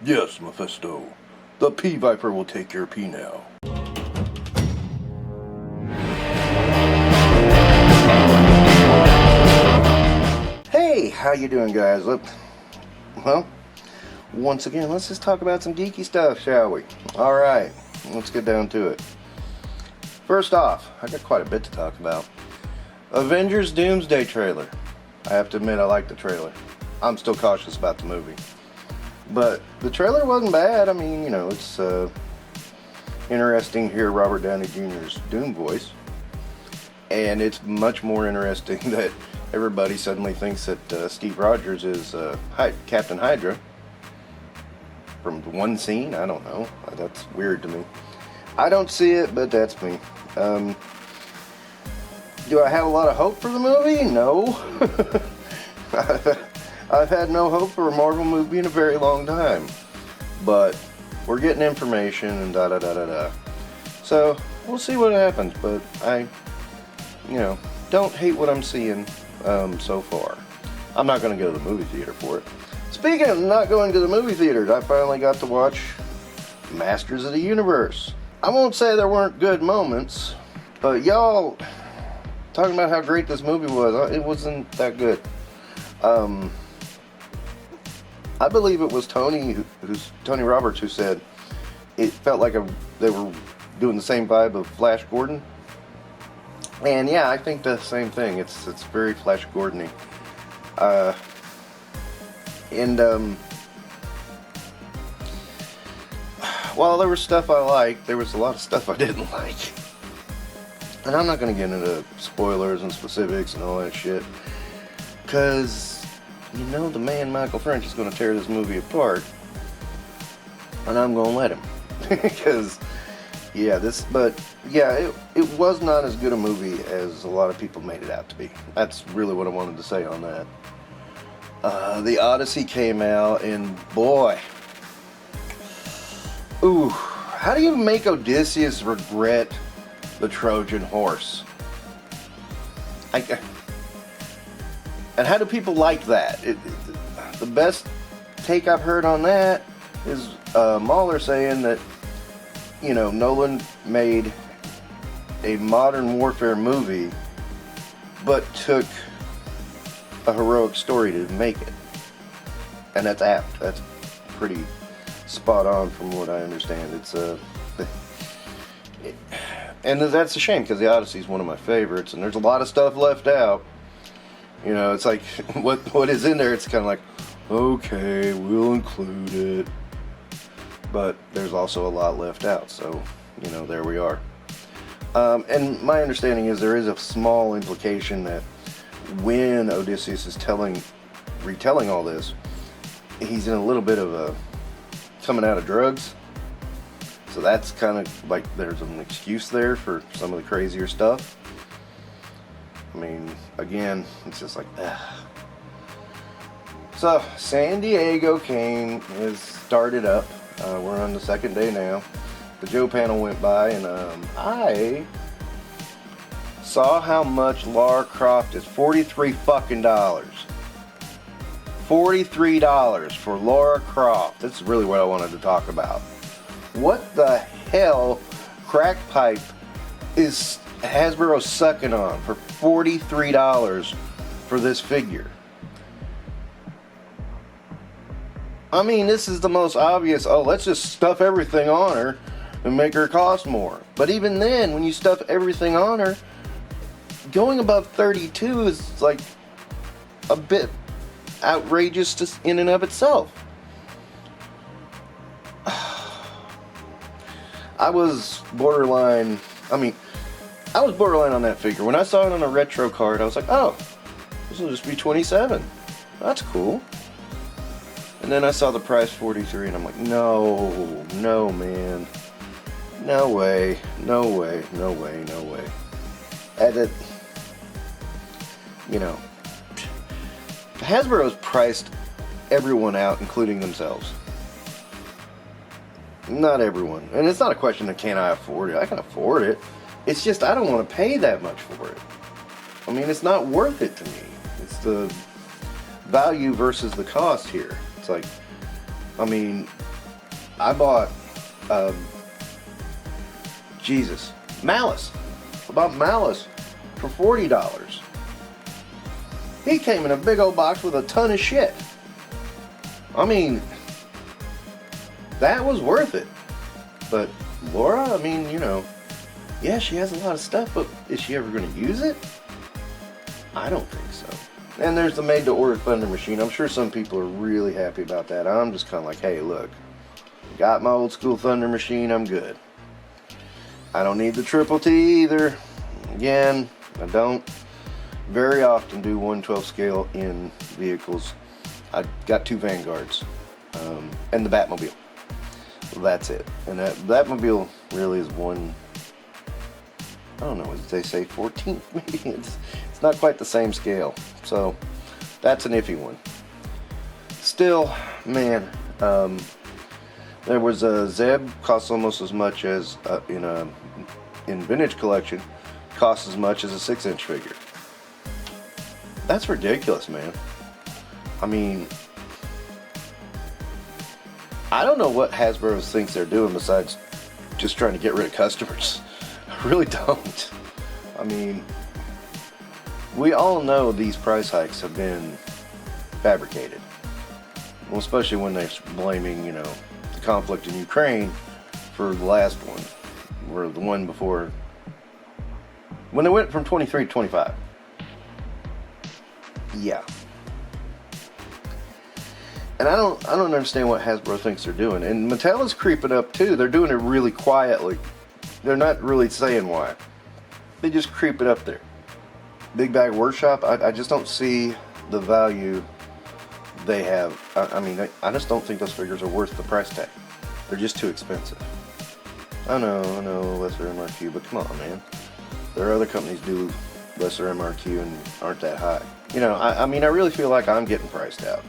Yes, Mephisto. The Pea Viper will take your pea now. Hey, how you doing, guys? Well, once again, let's just talk about some geeky stuff, shall we? Alright, let's get down to it. First off, I got quite a bit to talk about. Avengers Doomsday trailer. I have to admit, I like the trailer. I'm still cautious about the movie. But the trailer wasn't bad. I mean, you know, it's interesting to hear Robert Downey Jr.'s Doom voice. And it's much more interesting that everybody suddenly thinks that Steve Rogers is Captain Hydra. From one scene? I don't know. That's weird to me. I don't see it, but that's me. Do I have a lot of hope for the movie? No. I've had no hope for a Marvel movie in a very long time. But we're getting information and da-da-da-da-da. So, we'll see what happens. But I, don't hate what I'm seeing so far. I'm not going to go to the movie theater for it. Speaking of not going to the movie theaters, I finally got to watch Masters of the Universe. I won't say there weren't good moments, but y'all talking about how great this movie was, it wasn't that good. I believe it was Tony Roberts who said it felt like they were doing the same vibe of Flash Gordon. And yeah, I think the same thing. It's very Flash Gordon-y. While there was stuff I liked, there was a lot of stuff I didn't like. And I'm not going to get into spoilers and specifics and all that shit. Because, the man Michael French is going to tear this movie apart. And I'm going to let him. Because, it was not as good a movie as a lot of people made it out to be. That's really what I wanted to say on that. The Odyssey came out, and boy, ooh, how do you make Odysseus regret the Trojan horse? And how do people like that? The best take I've heard on that is Mahler saying that, Nolan made a modern warfare movie, but took a heroic story to make it. And that's apt. That's pretty spot on from what I understand. And that's a shame because the Odyssey is one of my favorites, and there's a lot of stuff left out. It's like what is in there. It's kind of like, okay, we'll include it, but there's also a lot left out. So there we are. And my understanding is there is a small implication that when Odysseus is retelling all this, he's in a little bit of a coming out of drugs. So that's kind of like there's an excuse there for some of the crazier stuff. I mean, again, it's just like, ugh. So, San Diego has started up. We're on the second day now. The Joe panel went by, and I saw how much Lara Croft is. $43 fucking dollars. $43 for Lara Croft. That's really what I wanted to talk about. What the hell crack pipe is Hasbro sucking on for $43 for this figure? I mean, this is the most obvious, let's just stuff everything on her and make her cost more. But even then, when you stuff everything on her, going above 32 is like a bit outrageous just in and of itself. I was borderline on that figure. When I saw it on a retro card, I was like, oh, this will just be 27. That's cool. And then I saw the price 43, and I'm like, no, man. No way. Hasbro's priced everyone out, including themselves. Not everyone. And it's not a question of can I afford it. I can afford it. It's just I don't want to pay that much for it. I mean, it's not worth it to me. It's the value versus the cost here. It's like, I mean, I bought, Jesus, Malice. I bought Malice for $40. He came in a big old box with a ton of shit. I mean, that was worth it. But Laura, I mean, you know, yeah, she has a lot of stuff, but is she ever going to use it? I don't think so. And there's the made-to-order Thunder Machine. I'm sure some people are really happy about that. I'm just kind of like, hey, look, got my old school Thunder Machine, I'm good. I don't need the Triple T either. Again, I don't very often do 1/12 scale in vehicles. I got 2 Vanguards and the Batmobile. Well, that's it. And that Batmobile really is one, I don't know, what they say, 14th maybe? It's not quite the same scale. So that's an iffy one. Still, man, there was a Zeb, costs almost as much as in vintage collection, costs as much as a 6-inch figure. That's ridiculous, man. I mean, I don't know what Hasbro thinks they're doing besides just trying to get rid of customers. I really don't. I mean, we all know these price hikes have been fabricated. Well, especially when they're blaming, you know, the conflict in Ukraine for the last one, or the one before, when they went from 23 to 25. Yeah. And I don't understand what Hasbro thinks they're doing. And Mattel is creeping up too. They're doing it really quietly. They're not really saying why. They just creep it up there. Big Bag Workshop, I just don't see the value they have. I mean, I just don't think those figures are worth the price tag. They're just too expensive. I know, lesser MRQ, but come on, man. There are other companies do lesser MRQ and aren't that high. You know, I mean, I really feel like I'm getting priced out.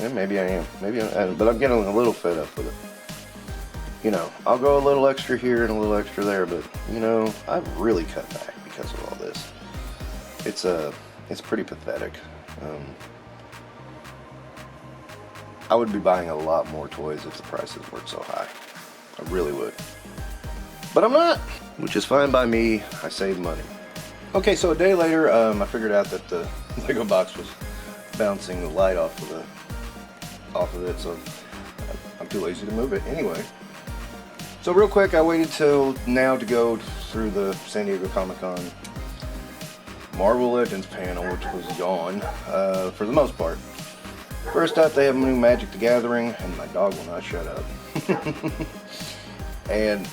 And maybe I am. But I'm getting a little fed up with it. You know, I'll go a little extra here and a little extra there, but, you know, I've really cut back because of all this. It's pretty pathetic. I would be buying a lot more toys if the prices weren't so high. I really would. But I'm not, which is fine by me. I saved money. Okay, so a day later, I figured out that the Lego box was bouncing the light off of it, so I'm too lazy to move it anyway. So real quick, I waited till now to go through the San Diego Comic-Con Marvel Legends panel, which was gone for the most part. First up, they have a new Magic the Gathering, and my dog will not shut up. And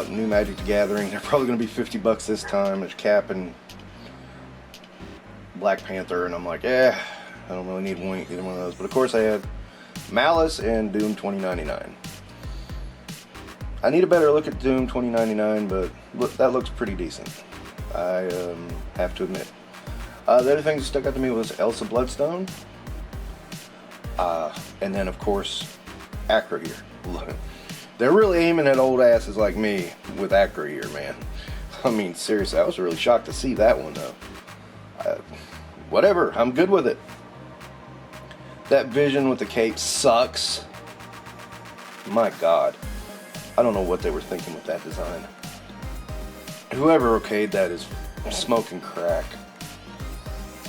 new Magic the Gathering, they're probably going to be $50 this time. There's Cap and Black Panther, and I'm like, I don't really need either one of those. But of course, I had Malice and Doom 2099. I need a better look at Doom 2099, but that looks pretty decent. I have to admit. The other thing that stuck out to me was Elsa Bloodstone. And then, of course, Acro here. They're really aiming at old asses like me with Acro here, man. I mean, seriously, I was really shocked to see that one, though. Whatever, I'm good with it. That Vision with the cape sucks. My God. I don't know what they were thinking with that design. Whoever okayed that is smoking crack.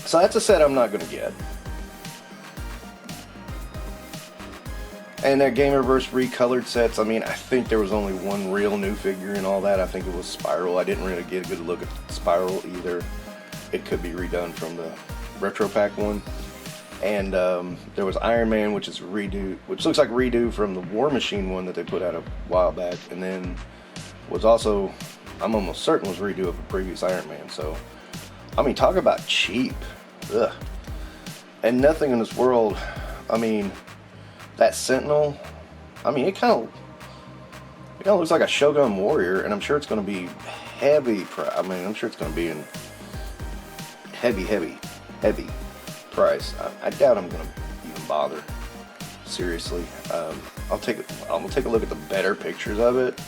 So that's a set I'm not going to get. And their Gamerverse recolored sets, I mean, I think there was only one real new figure and all that. I think it was Spiral. I didn't really get a good look at Spiral either. It could be redone from the Retro Pack one. And there was Iron Man, which is redo, which looks like redo from the War Machine one that they put out a while back. And then was also, I'm almost certain, was redo of a previous Iron Man. So, I mean, talk about cheap. Ugh. And nothing in this world, I mean, that Sentinel, I mean, it kind of looks like a Shogun Warrior, and I'm sure it's going to be heavy. I'm sure it's going to be in heavy price. I doubt I'm going to even bother. Seriously, I'll take a look at the better pictures of it,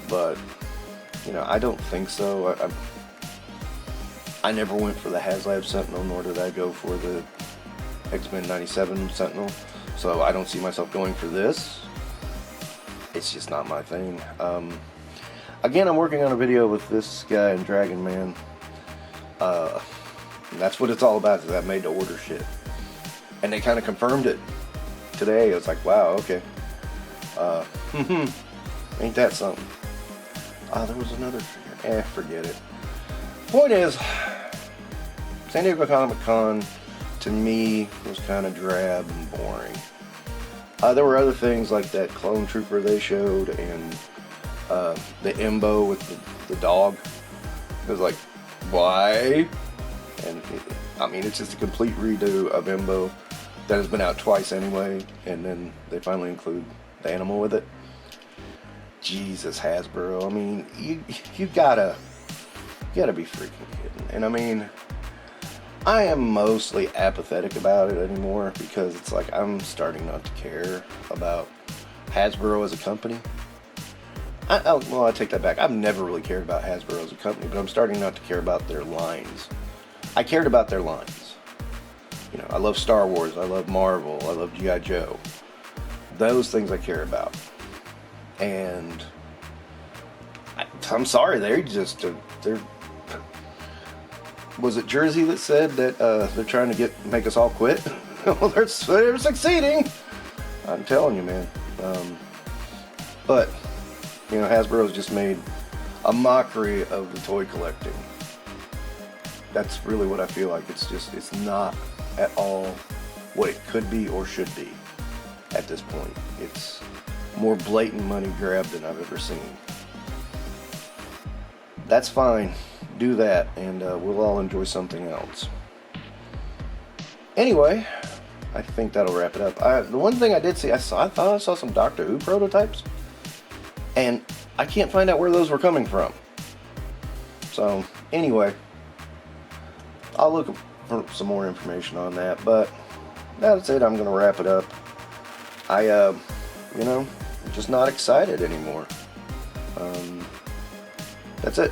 but you know, I don't think so. I never went for the HasLab Sentinel, nor did I go for the X-Men '97 Sentinel. So I don't see myself going for this. it's just not my thing. Again, I'm working on a video with this guy and Dragon Man. And that's what it's all about, is that made to order shit. And they kind of confirmed it today. It was like, wow, okay. Ain't that something? There was another figure. Forget it. Point is, San Diego Comic-Con, to me, was kind of drab and boring. There were other things like that clone trooper they showed, and the Imbo with the dog. It was like, why? And I mean, it's just a complete redo of Imbo that has been out twice anyway, and then they finally include the animal with it. Jesus, Hasbro. I mean, you gotta be freaking kidding. And I mean, I am mostly apathetic about it anymore, because it's like I'm starting not to care about Hasbro as a company. Well, I take that back. I've never really cared about Hasbro as a company, but I'm starting not to care about their lines. I cared about their lines. You know, I love Star Wars, I love Marvel, I love G.I. Joe. Those things I care about. And I'm sorry, they're was it Jersey that said that they're trying to make us all quit? Well, they're succeeding. I'm telling you, man. But you know, Hasbro's just made a mockery of the toy collecting. That's really what I feel like. It's not at all what it could be or should be at this point. It's more blatant money grab than I've ever seen. That's fine. Do that, and we'll all enjoy something else. Anyway, I think that'll wrap it up. The one thing I did see, I thought I saw some Doctor Who prototypes, and I can't find out where those were coming from. So, anyway, I'll look for some more information on that, but that's it. I'm going to wrap it up. You know, I'm just not excited anymore. That's it.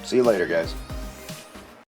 See you later, guys.